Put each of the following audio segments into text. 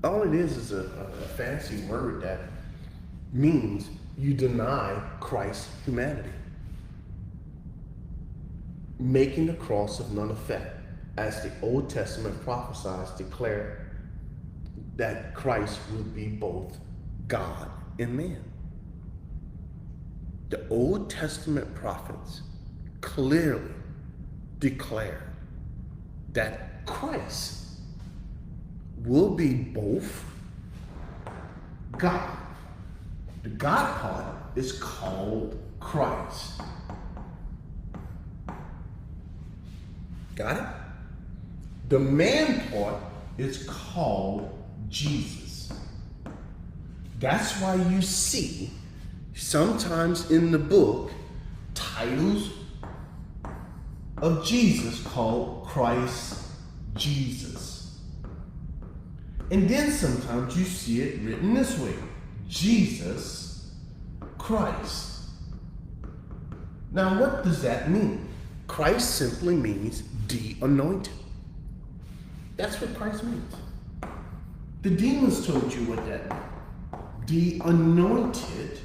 All it is a fancy word that means you deny Christ's humanity, making the cross of none effect, as the Old Testament prophesies declare that Christ would be both God and man. The Old Testament prophets clearly declare that Christ will be both God. The God part is called Christ. Got it? The man part is called Jesus. That's why you see sometimes in the book titles of Jesus called Christ Jesus. And then sometimes you see it written this way, Jesus Christ. Now what does that mean? Christ simply means the anointed. That's what Christ means. The demons told you what that meant. The anointed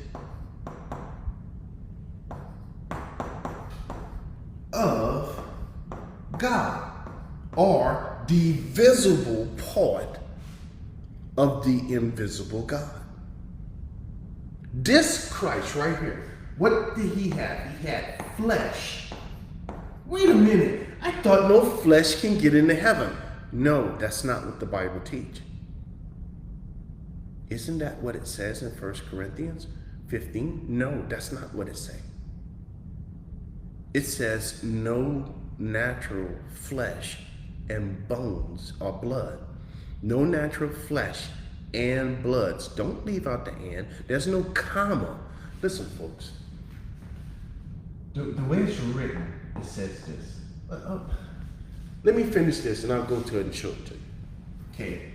of God, or the visible part of the invisible God. This Christ right here, what did he have? He had flesh. Wait a minute, I thought no flesh can get into heaven. No, that's not what the Bible teaches. Isn't that what it says in 1 Corinthians 15? No, that's not what it says. It says no natural flesh and bones or blood. No natural flesh and bloods. Don't leave out the and. There's no comma. Listen, folks. The way it's written, it says this. Let me finish this and I'll go to it and show it to you. Okay.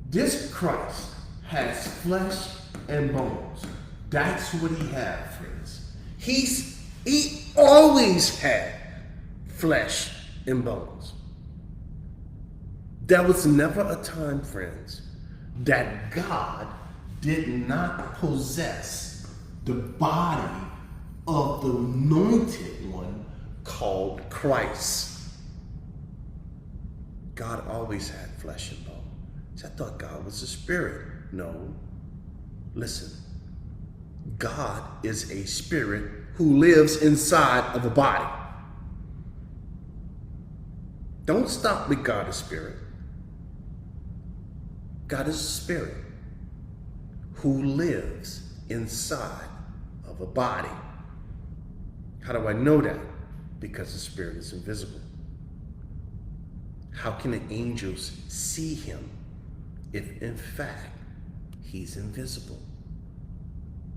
This Christ has flesh and bones. That's what he had, friends. He always had flesh and bones. There was never a time, friends, that God did not possess the body of the anointed one called Christ. God always had flesh and bone. I thought God was a spirit. No. Listen. God is a spirit who lives inside of a body. Don't stop with God is spirit. God is a spirit who lives inside of a body. How do I know that? Because the spirit is invisible. How can the angels see him if in fact he's invisible?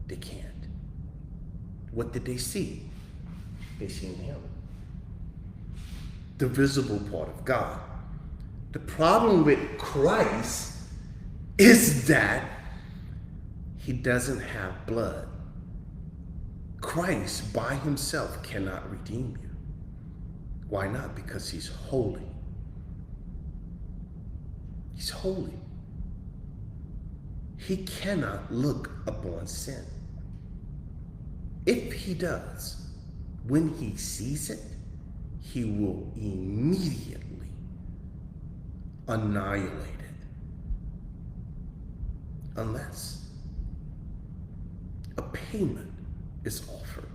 They can't. What did they see? They seen him. The visible part of God. The problem with Christ is that he doesn't have blood. Christ by himself cannot redeem you. Why not? Because he's holy. He's holy. He cannot look upon sin. If he does, when he sees it, he will immediately annihilate it. Unless a payment is offered.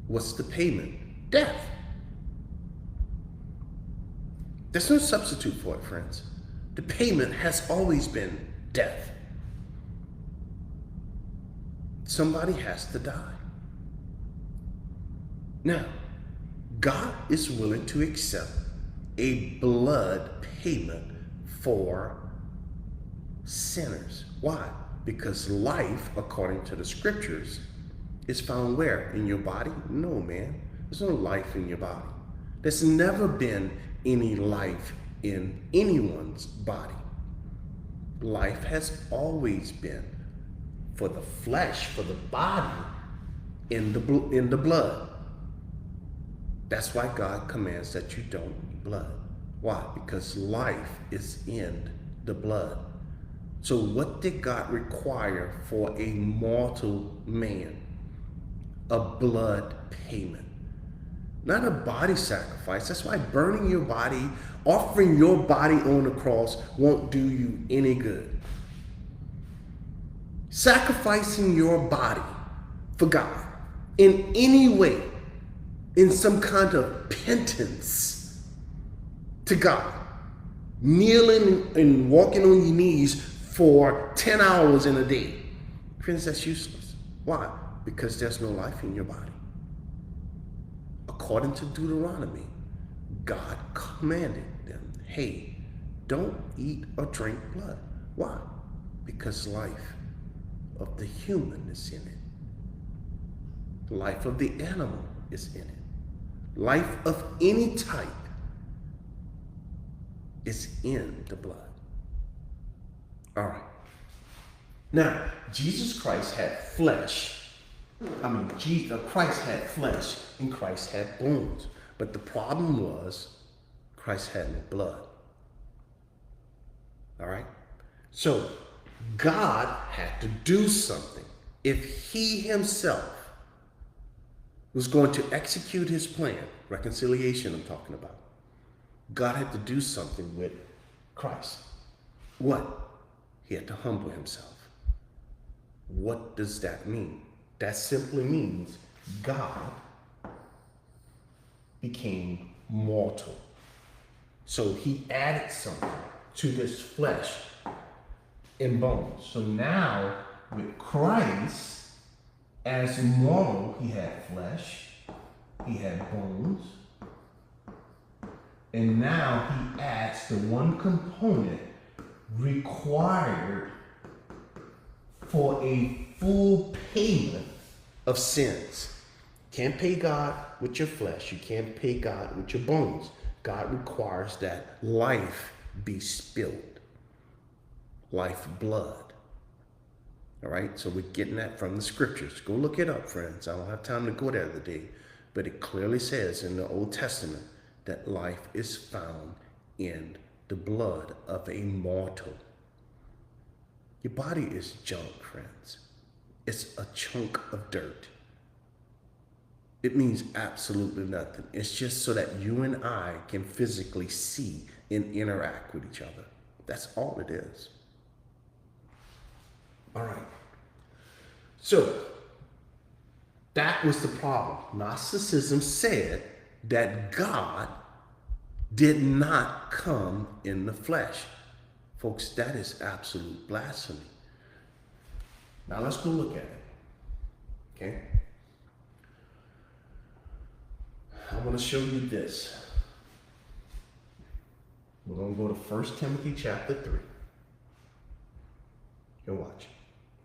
What's the payment? Death. There's no substitute for it, friends. The payment has always been death. Somebody has to die. Now, God is willing to accept a blood payment for sinners. Why? Because life, according to the scriptures, is found where? In your body? No, man. There's no life in your body. There's never been any life in anyone's body. Life has always been for the flesh, for the body, in the blood. That's why God commands that you don't eat blood. Why? Because life is in the blood. So what did God require for a mortal man? A blood payment. Not a body sacrifice. That's why burning your body, offering your body on the cross won't do you any good. Sacrificing your body for God in any way, in some kind of penance to God, kneeling and walking on your knees for 10 hours in a day. Friends, that's useless. Why? Because there's no life in your body. According to Deuteronomy, God commanded them, hey, don't eat or drink blood. Why? Because life of the human is in it. Life of the animal is in it. Life of any type is in the blood. All right. Now, Jesus Christ had flesh. Christ had flesh and Christ had bones. But the problem was Christ had no blood. All right? So God had to do something. If he himself was going to execute his plan, reconciliation I'm talking about, God had to do something with Christ. What? He had to humble himself. What does that mean? That simply means God became mortal. So he added something to this flesh and bones. So now with Christ as mortal, he had flesh, he had bones, and now he adds the one component required for a full payment of sins. Can't pay God with your flesh. You can't pay God with your bones. God requires that life be spilled. Life blood. All right? So we're getting that from the scriptures. Go look it up, friends. I don't have time to go there today. But it clearly says in the Old Testament that life is found in the blood of a mortal. Your body is junk, friends. It's a chunk of dirt. It means absolutely nothing. It's just so that you and I can physically see and interact with each other. That's all it is. All right. So that was the problem. Gnosticism said that God did not come in the flesh. Folks, that is absolute blasphemy. Now let's go look at it. Okay? I want to show you this. We're going to go to 1 Timothy chapter 3. And watch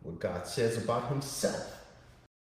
what God says about himself